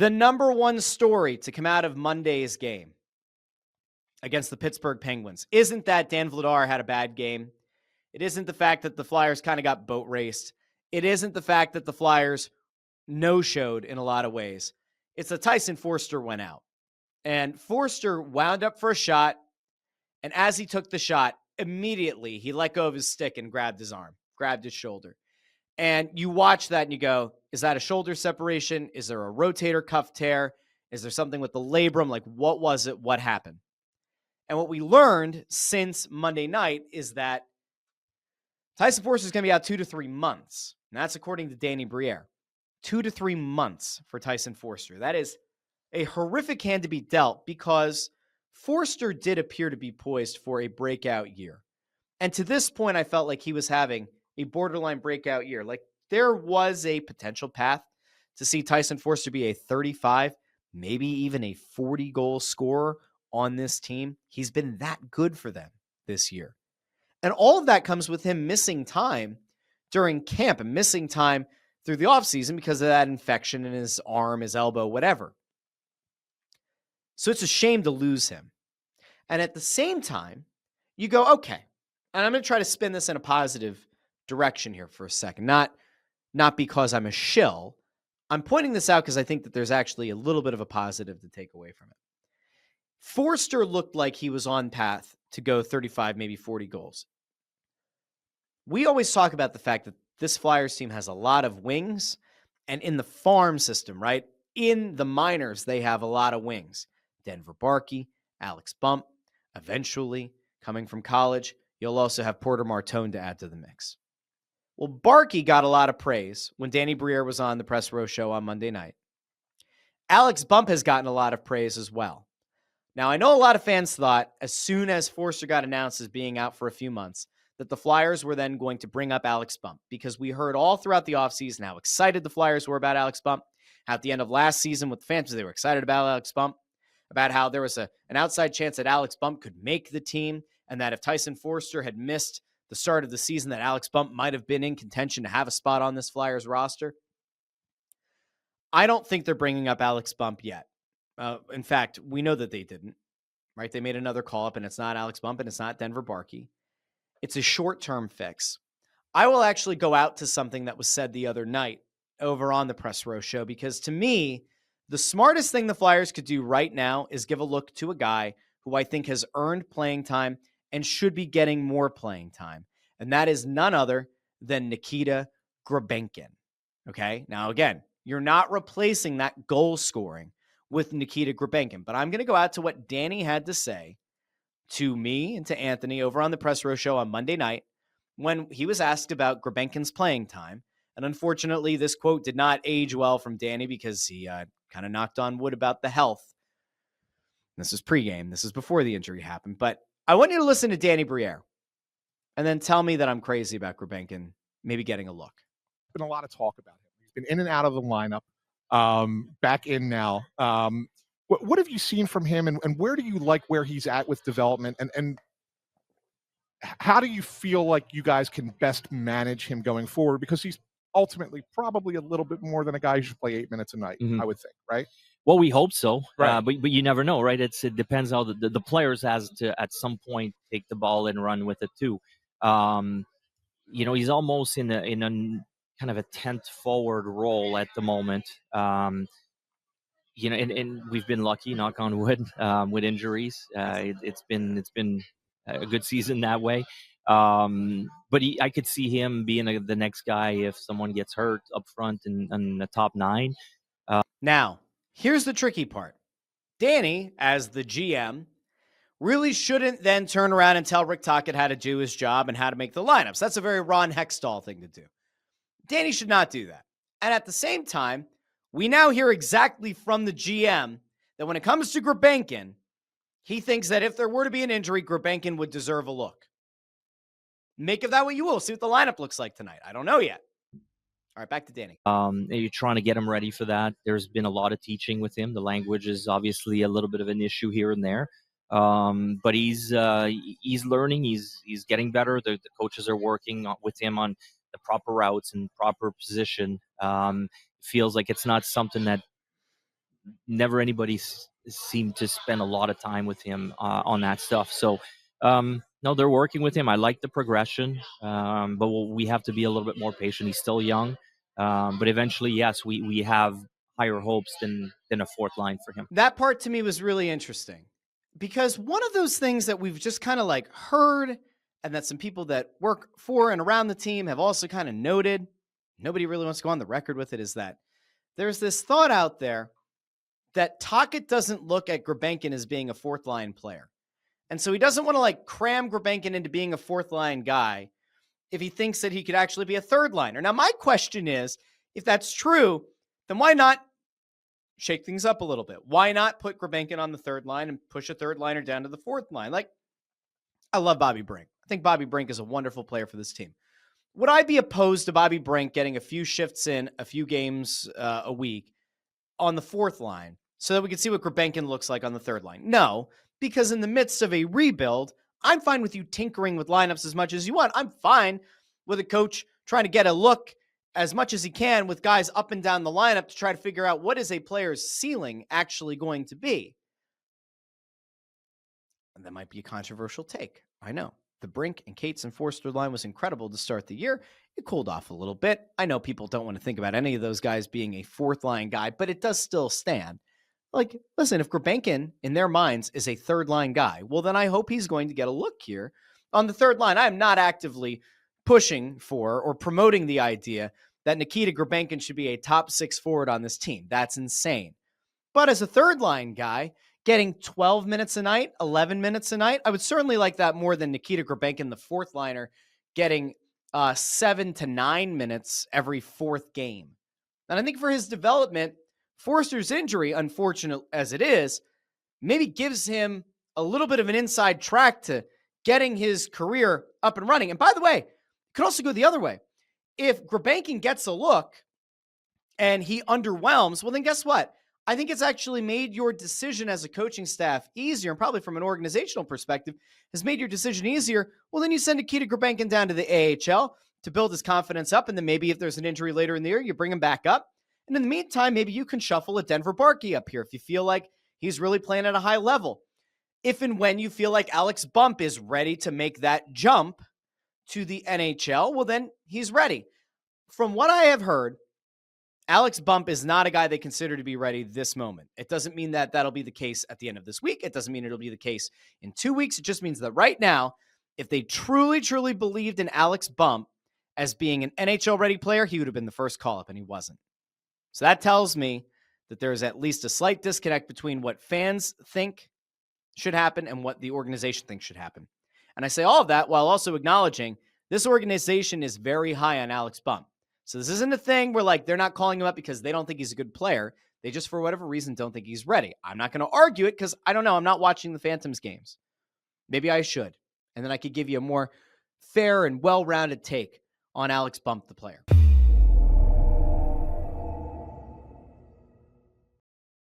The number one story to come out of Monday's game against the Pittsburgh Penguins isn't that Dan Vladar had a bad game. It isn't the fact that the Flyers kind of got boat raced. It isn't the fact that the Flyers no-showed in a lot of ways. It's that Tyson Foerster went out. And Foerster wound up for a shot, and as he took the shot, immediately he let go of his stick and grabbed his arm, grabbed his shoulder. And you watch that and you go, is that a shoulder separation? Is there a rotator cuff tear? Is there something with the labrum? Like, what was it? What happened? And what we learned since Monday night is that Tyson Foerster is going to be out 2 to 3 months. And that's according to Danny Briere. 2 to 3 months for Tyson Foerster. That is a horrific hand to be dealt because Foerster did appear to be poised for a breakout year. And to this point, I felt like he was having a borderline breakout year. Like, there was a potential path to see Tyson Foerster be a 35, maybe even a 40-goal scorer on this team. He's been that good for them this year. And all of that comes with him missing time during camp and missing time through the offseason because of that infection in his arm, his elbow, whatever. So it's a shame to lose him. And at the same time, you go, okay, and I'm going to try to spin this in a positive direction here for a second. Not because I'm a shill. I'm pointing this out because I think that there's actually a little bit of a positive to take away from it. Foerster looked like he was on path to go 35, maybe 40 goals. We always talk about the fact that this Flyers team has a lot of wings, and in the farm system, right? In the minors, they have a lot of wings. Denver Barkey, Alex Bump, eventually coming from college. You'll also have Porter Martone to add to the mix. Well, Barkey got a lot of praise when Danny Briere was on the Press Row Show on Monday night. Alex Bump has gotten a lot of praise as well. Now, I know a lot of fans thought as soon as Foerster got announced as being out for a few months, that the Flyers were then going to bring up Alex Bump because we heard all throughout the offseason how excited the Flyers were about Alex Bump. How at the end of last season with the Phantoms, they were excited about Alex Bump, about how there was an outside chance that Alex Bump could make the team, and that if Tyson Foerster had missed the start of the season, that Alex Bump might have been in contention to have a spot on this Flyers roster. I don't think they're bringing up Alex Bump yet. In fact, we know that they didn't, right? They made another call up, and it's not Alex Bump, and it's not Denver Barkey. It's a short-term fix. I will actually go out to something that was said the other night over on the Press Row Show, because to me, the smartest thing the Flyers could do right now is give a look to a guy who I think has earned playing time and should be getting more playing time. And that is none other than Nikita Grabenkin. Okay? Now, again, you're not replacing that goal scoring with Nikita Grabenkin, but I'm going to go out to what Danny had to say to me and to Anthony over on the Press Row Show on Monday night when he was asked about Grabenkin's playing time. And unfortunately, this quote did not age well from Danny because he kind of knocked on wood about the health. This is pregame. This is before the injury happened. But I want you to listen to Danny Briere and then tell me that I'm crazy about Grabenkin maybe getting a look. Been a lot of talk about him. He's been in and out of the lineup, back in now. What have you seen from him, and where do you like where he's at with development, and how do you feel like you guys can best manage him going forward? Because he's ultimately probably a little bit more than a guy who should play 8 minutes a night, I would think, right? Well, we hope so, right. But you never know, right? It depends how the players has to at some point take the ball and run with it too. He's almost in a kind of a 10th forward role at the moment. And we've been lucky, knock on wood, with injuries. It's been a good season that way. But I could see him being the next guy if someone gets hurt up front in the top 9. Now, here's the tricky part. Danny, as the GM, really shouldn't then turn around and tell Rick Tocchet how to do his job and how to make the lineups. That's a very Ron Hextall thing to do. Danny should not do that. And at the same time, we now hear exactly from the GM that when it comes to Grabenkin, he thinks that if there were to be an injury, Grabenkin would deserve a look. Make of that what you will. See what the lineup looks like tonight. I don't know yet. All right, back to Danny. You're trying to get him ready for that. There's been a lot of teaching with him. The language is obviously a little bit of an issue here and there. But he's learning. He's getting better. The coaches are working with him on the proper routes and proper position. Feels like it's not something that never anybody seemed to spend a lot of time with him on that stuff. So no, they're working with him. I like the progression, but we have to be a little bit more patient. He's still young, but eventually, yes, we have higher hopes than a fourth line for him. That part to me was really interesting, because one of those things that we've just kind of like heard, and that some people that work for and around the team have also kind of noted, nobody really wants to go on the record with it, is that there's this thought out there that Tocchet doesn't look at Gulbenkian as being a fourth line player. And so he doesn't want to like cram Gulbenkian into being a fourth line guy if he thinks that he could actually be a third liner. Now, my question is, if that's true, then why not shake things up a little bit? Why not put Gulbenkian on the third line and push a third liner down to the fourth line? Like, I love Bobby Brink. I think Bobby Brink is a wonderful player for this team. Would I be opposed to Bobby Brink getting a few shifts in, a few games a week on the fourth line so that we can see what Gulbenkian looks like on the third line? No, because in the midst of a rebuild, I'm fine with you tinkering with lineups as much as you want. I'm fine with a coach trying to get a look as much as he can with guys up and down the lineup to try to figure out what is a player's ceiling actually going to be. And that might be a controversial take. I know. The Brink and Cates and Foerster line was incredible to start the year. It cooled off a little bit. I know people don't want to think about any of those guys being a fourth line guy, but it does still stand. Like, listen, if Gulbenkian, in their minds, is a third line guy, well, then I hope he's going to get a look here on the third line. I am not actively pushing for or promoting the idea that Nikita Gulbenkian should be a top six forward on this team. That's insane. But as a third line guy, getting 12 minutes a night, 11 minutes a night, I would certainly like that more than Nikita Gulbenkian, the fourth liner, getting 7 to 9 minutes every fourth game. And I think for his development, Foerster's injury, unfortunate as it is, maybe gives him a little bit of an inside track to getting his career up and running. And by the way, it could also go the other way. If Gulbenkian gets a look and he underwhelms, well, then guess what? I think it's actually made your decision as a coaching staff easier, and probably from an organizational perspective, has made your decision easier. Well, then you send Nikita Gulbenkian down to the AHL to build his confidence up, and then maybe if there's an injury later in the year, you bring him back up. And in the meantime, maybe you can shuffle a Denver Barkey up here if you feel like he's really playing at a high level. If and when you feel like Alex Bump is ready to make that jump to the NHL, well, then he's ready. From what I have heard, Alex Bump is not a guy they consider to be ready this moment. It doesn't mean that that'll be the case at the end of this week. It doesn't mean it'll be the case in 2 weeks. It just means that right now, if they truly, truly believed in Alex Bump as being an NHL-ready player, he would have been the first call-up, and he wasn't. So that tells me that there is at least a slight disconnect between what fans think should happen and what the organization thinks should happen. And I say all of that while also acknowledging this organization is very high on Alex Bump. So this isn't a thing where like they're not calling him up because they don't think he's a good player. They just, for whatever reason, don't think he's ready. I'm not going to argue it because I don't know. I'm not watching the Phantoms games. Maybe I should. And then I could give you a more fair and well-rounded take on Alex Bump, the player.